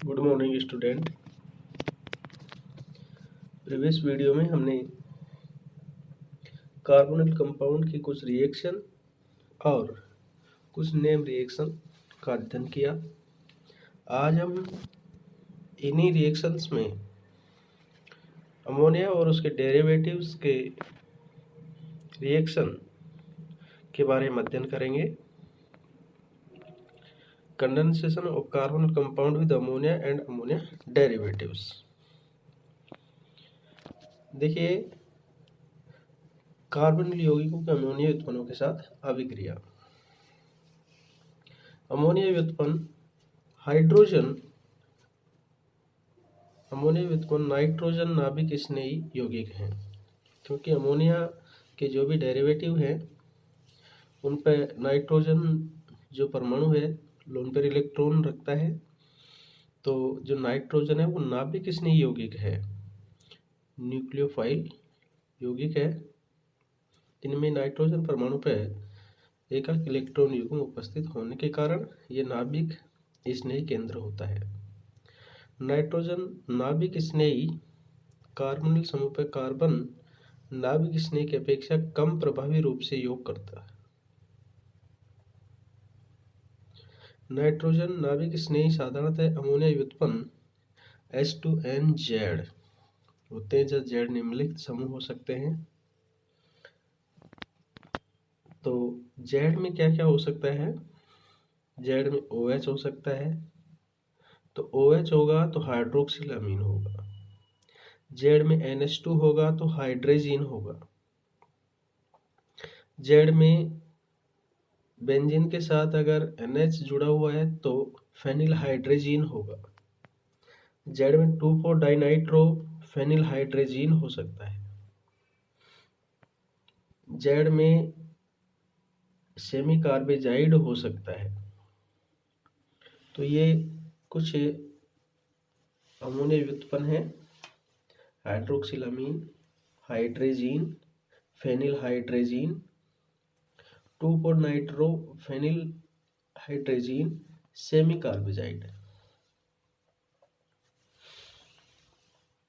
Good morning student. Previous video में हमने carbonyl compound की कुछ रिएक्शन और कुछ नेम रिएक्शन का अध्ययन किया। आज हम इन्हीं रिएक्शंस में अमोनिया और उसके डेरिवेटिव्स के रिएक्शन के बारे में अध्ययन करेंगे। Condensation of carbonyl compound with ammonia and ammonia derivatives. देखिए, कार्बोनिल यौगिकों के अमोनिया व्युत्पन्नों के साथ अभिक्रिया। अमोनिया व्युत्पन्न नाइट्रोजन नाभिक स्नेही यौगिक हैं, क्योंकि अमोनिया के जो भी डेरिवेटिव हैं उन पर नाइट्रोजन जो परमाणु है उन पर इलेक्ट्रॉन रखता है। तो जो नाइट्रोजन है वो नाभिक स्नेही यौगिक है, न्यूक्लियोफाइल यौगिक है। इनमें नाइट्रोजन परमाणु पर एकक इलेक्ट्रॉन युग्म उपस्थित होने के कारण ये नाभिक स्नेही केंद्र होता है। नाइट्रोजन नाभिक स्नेही कार्बोनिल समूह पर कार्बन नाभिक स्नेही की अपेक्षा कम प्रभावी रूप से योग करता है। नाइट्रोजन नाभिक स्नेही साधारणतः अमोनिया व्युत्पन्न H2NZ होते हैं, जब Z निम्नलिखित समूह हो सकते हैं। तो Z में क्या क्या हो सकता है? Z में OH हो सकता है, तो OH होगा तो हाइड्रोक्सिल अमीन होगा। Z में NH2 होगा तो हाइड्रेजीन होगा। Z में बेंजीन के साथ अगर NH जुड़ा हुआ है तो फेनिल हाइड्रेजीन होगा। Z में 2,4-डाइनाइट्रो फेनिल हाइड्रेजीन हो सकता है। Z में सेमी कार्बेजाइड हो सकता है। तो ये कुछ अमोनिया व्युत्पन्न है: हाइड्रोक्सिलामीन, हाइड्रेजीन, फेनिल हाइड्रेजीन, 2,4-नाइट्रो phenyl hydrazine, semi carbazide.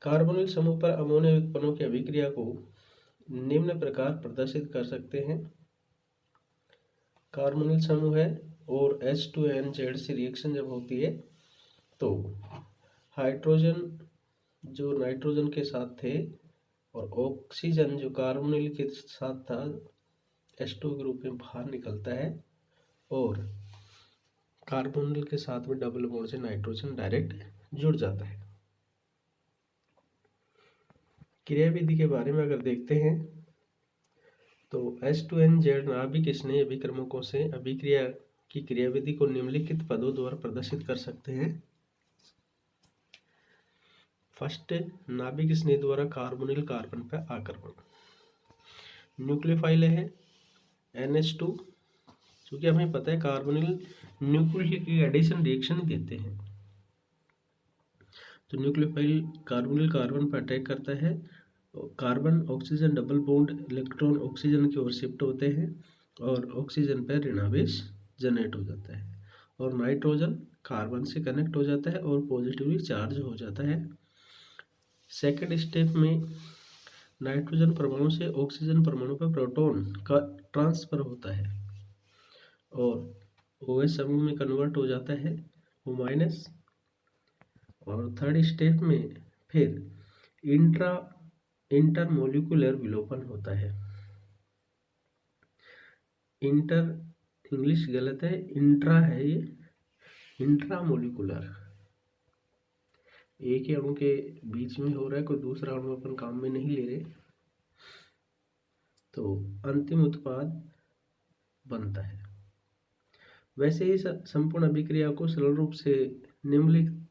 Carbonyl समूह पर अमोनिया व्युत्पन्नों की अभिक्रिया को निम्न प्रकार प्रदर्शित कर सकते हैं। कार्बोनिल समूह है और H2NZ से रिएक्शन जब होती है तो हाइड्रोजन जो नाइट्रोजन के साथ थे और ऑक्सीजन जो कार्बोनिल के साथ था H2 के रूप में बाहर निकलता है और कार्बोनिल के साथ में डबल बॉन्ड से नाइट्रोजन डायरेक्ट जुड़ जाता है। क्रियाविधि के बारे में अगर देखते हैं तो H2NZ नाभिक स्नेही अभिक्रमकों से अभिक्रिया की क्रियाविधि को निम्नलिखित पदों द्वारा प्रदर्शित कर सकते हैं। फर्स्ट, नाभिक स्नेह द्वारा कार्बोनिल कार्बन पर आक्रमण। न्यूक्लियोफाइल है NH2, क्योंकि हमें पता है कार्बोनिल न्यूक्लियोफिलिक एडिशन रिएक्शन देते हैं। तो न्यूक्लियोफाइल कार्बोनिल कार्बन पर अटैक करता है, carbon oxygen double bond electron oxygen की ओर शिफ्ट होते हैं और ऑक्सीजन पर ऋणावेश जनरेट हो जाता है और नाइट्रोजन कार्बन से कनेक्ट हो जाता है और पॉजिटिवली चार्ज हो जाता है। सेकेंड स्टेप में नाइट्रोजन परमाणु से ऑक्सीजन परमाणु पर प्रोटॉन का ट्रांसफर होता है और OH समूह में कन्वर्ट हो जाता है वो माइनस। और थर्ड स्टेप में फिर इंटरमोलिकुलर विलोपन होता है। इंटर इंग्लिश गलत है, इंट्रा है, ये इंट्रामोलिकुलर। एक ही अणु के बीच में हो रहा है, कोई दूसरा अणु अपन काम में नहीं ले रहे, तो अंतिम उत्पाद बनता है। वैसे ही संपूर्ण अभिक्रिया को सरल रूप से निम्नलिखित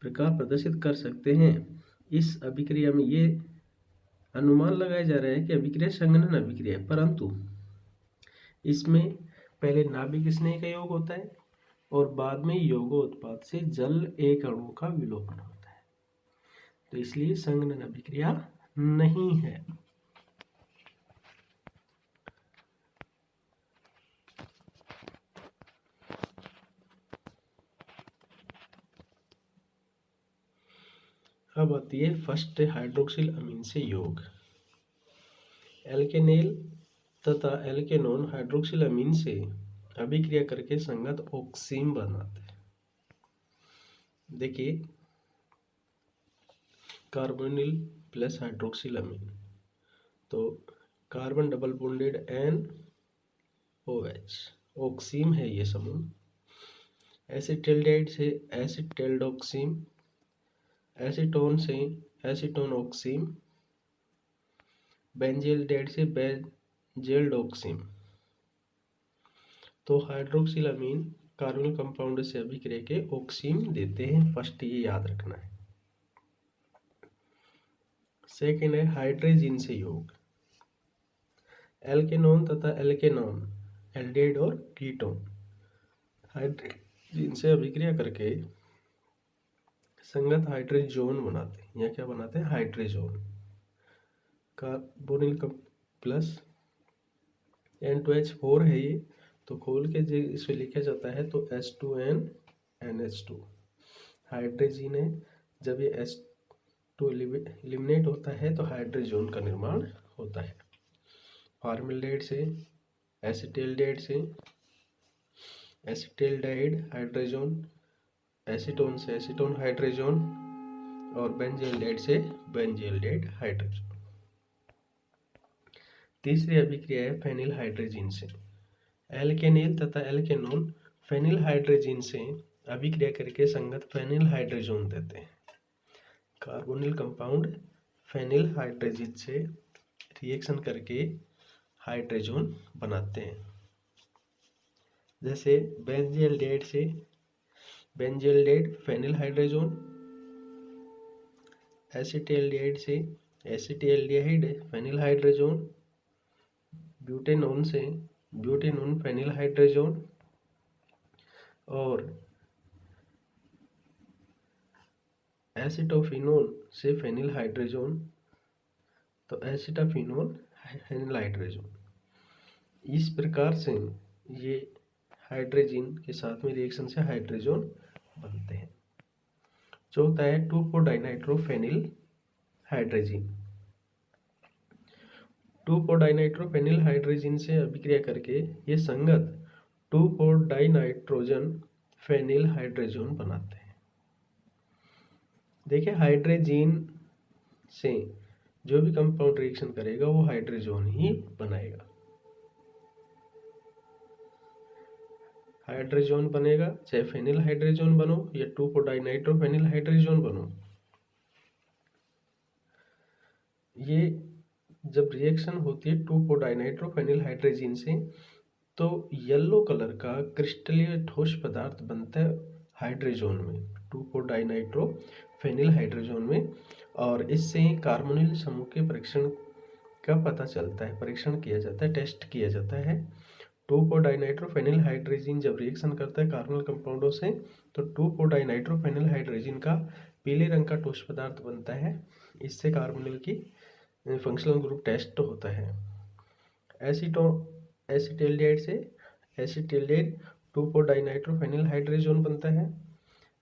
प्रकार प्रदर्शित कर सकते हैं। इस अभिक्रिया में ये अनुमान लगाया जा रहा है कि अभिक्रिया संघनन अभिक्रिया है, परंतु इसमें पहले नाभिक स्नेह का योग होता है और बाद में यौगोत्पाद से जल एक अणु का विलोपन होता है, तो इसलिए संघनन अभिक्रिया नहीं है। अब आती है फर्स्ट हाइड्रोक्सिल अमीन से योग। एल्केनेल तथा एल्केनोन हाइड्रोक्सिल अमीन से अभिक्रिया करके संगत ऑक्सीम बनाते हैं। देखिए, कार्बोनिल प्लस हाइड्रोक्सिल अमीन, तो कार्बन डबल बॉन्डेड NOH ऑक्सीम है ये समूह। एसिटिल्डाइड से एसिटिल्डोक्सीम, एसीटोन से एसीटोन ऑक्सीम, बेंजील्डाइड से बेंजील्डोक्सीम। तो हाइड्रोक्सिल अमीन कार्बोनिल कंपाउंड से अभिक्रिया के ऑक्सीम देते हैं, फर्स्ट ये याद रखना है। सेकेंड है हाइड्रोजन से योग। एल्केनोन तथा एल्केनॉन एल्डिहाइड और कीटोन हाइड्रोजन से अभिक्रिया करके संगत हाइड्रोजोन बनाते हैं। यहाँ क्या बनाते हैं? हाइड्रोजोन। कार्बोनिल का प्लस N2H4 है ये, तो खोल के जो इसे लिखा जाता है तो H2NNH2 हाइड्रोजन है। जब ये H2 एलिमिनेट होता है तो हाइड्रोजोन का निर्माण होता है। फॉर्मल्डिहाइड से एसिटिल्डाइड से एसिटिल्डाइड हाइड्रोजन, एसीटोन से एसीटोन हाइड्रोजन और बेंजील्डाइड से बेंजील्डाइड हाइड्रोजन। तीसरी अभिक्रिया है फेनिल हाइड्रोजन से। एल्केनिल तथा एल्केनोन फेनिल हाइड्रोजन से अभिक्रिया करके संगत फेनिल हाइड्रोजन देते हैं। कार्बोनिल कंपाउंड फेनिल हाइड्रोजन से रिएक्शन करके हाइड्रोजन बनाते हैं। जैसे बेंजील्डाइड से बेंजील्डाइड फेनिल हाइड्रोजन, एसिटिल्डाइड से एसिटिल्डिहाइड फेनिल हाइड्रोजन, ब्यूटेनोन से ब्यूटेनोन फेनिल हाइड्रोजन और एसिटोफिनोन से फेनिल हाइड्रोजन, तो एसिटाफिनोन फेनिल हाइड्रोजन। इस प्रकार से ये हाइड्रोजन के साथ में रिएक्शन से हाइड्रोजन बनते हैं। चौथा है 2,4-डाइनाइट्रोफेनिल हाइड्रोजन। 2,4-डाइनाइट्रोफेनिल हाइड्रोजन से अभिक्रिया करके ये संगत 2,4-डाइनाइट्रोजन फेनिल हाइड्रोजन बनाते हैं। देखिए, हाइड्रोजन से जो भी कंपाउंड रिएक्शन करेगा वो हाइड्रोजन ही बनाएगा। हाइड्रोजन बनेगा, चाहे फेनिल हाइड्रोजन बनो या 2,4-डाइनाइट्रोफेनिल हाइड्रोजन बनो। ये जब रिएक्शन होती है 2,4-डाइनाइट्रोफेनिल हाइड्रोजन से, तो येलो कलर का क्रिस्टलीय ठोस पदार्थ बनता है हाइड्रोजन में, 2,4-डाइनाइट्रोफेनिल हाइड्रोजन में। और इससे कार्बोनिल समूह के परीक्षण का पता चलता है, परीक्षण किया जाता है, टेस्ट किया जाता है। 2,4-डाइनाइट्रोफेनिल हाइड्रोजन जब रिएक्शन करता है कार्बोनिल कंपाउंडों से, तो 2,4-डाइनाइट्रोफेनिल हाइड्रोजन का पीले रंग का ठोस पदार्थ बनता है। इससे कार्बोनिल की फंक्शनल ग्रुप टेस्ट होता है। एसिटिल्डाइड से एसिटिल्डाइड 2,4-डाइनाइट्रोफेनिल हाइड्रोजन बनता है।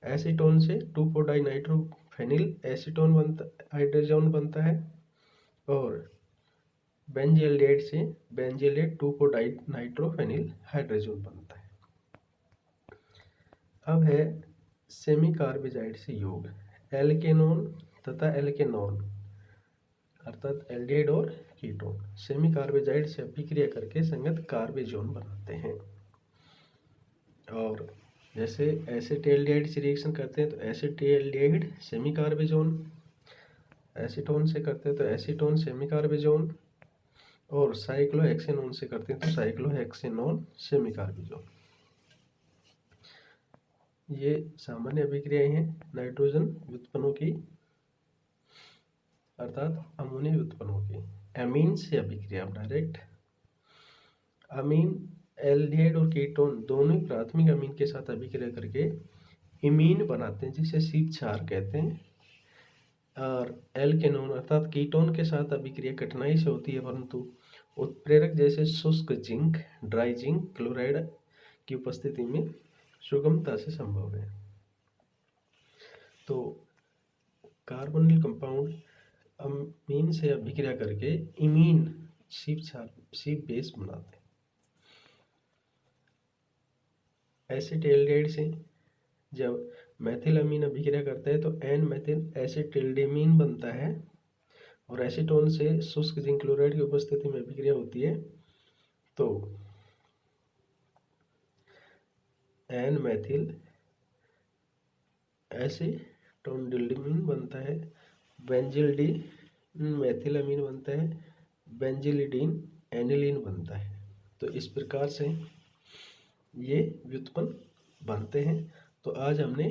एसीटोन से 2,4-डाइनाइट्रोफेनिल एसीटोन हाइड्रोजन बनता है। और बेंजील्डाइड से बेंजील्डाइड 2,4-डाइनाइट्रोफेनिल हाइड्रोजन बनता है। अब है सेमी कार्बेजाइड से योग। एल्केनोन तथा एल्केनॉन अर्थात एल्डिहाइड और कीटोन सेमी कार्बेजाइड से अभिक्रिया करके संगत कार्बेजोन बनाते हैं। और जैसे एसिटिल्डाइड से रिएक्शन करते हैं तो एसिटिल्डाइड सेमी कार्बेजोन, एसीटोन से करते हैं तो एसीटोन सेमी कार्बेजोन, और साइक्लोहेक्सेनोन से करते हैं तो साइक्लोहेक्सेनोन सेमी कार्बेजोन। ये सामान्य अभिक्रियाएं हैं नाइट्रोजन व्युत्पन्नों की, अर्थात अमोनिया व्युत्पन्नों की। एमीन से अभिक्रिया डायरेक्ट अमीन एल्डिहाइड और कीटोन दोनों ही प्राथमिक अमीन के साथ अभिक्रिया करके इमीन बनाते हैं, जिसे सीप क्षार कहते हैं। और एल्केनोन अर्थात कीटोन के साथ अभिक्रिया कठिनाई से होती है, परंतु उत्प्रेरक जैसे शुष्क जिंक, ड्राई जिंक क्लोराइड की उपस्थिति में सुगमता से संभव है। तो कार्बोनिल कंपाउंड अमीन से अभिक्रिया करके इमीन शीप बेस बनाते हैं। एसिटाल्डिहाइड से जब मेथिलामीन अभिक्रिया करता है तो एन मेथिल एसिटिल्डिमीन बनता है, और एसीटोन से शुष्क जिंक क्लोराइड की उपस्थिति में अभिक्रिया होती है तो एन मेथिल एसीटोनडिल्डिमीन बनता है, बेंजिल्डी मेथिलामीन बनता है, बेंजिलिडीन एनिलीन बनता है। तो इस प्रकार से ये व्युत्पन्न बनते हैं। तो आज हमने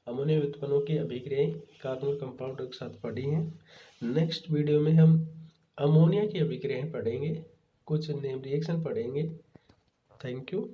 अमोनिया व्युत्पन्नों की अभिक्रियाएं कार्बन कंपाउंड के साथ पढ़ी हैं। नेक्स्ट वीडियो में हम अमोनिया की अभिक्रियाएं पढ़ेंगे, कुछ नेम रिएक्शन पढ़ेंगे। Thank you.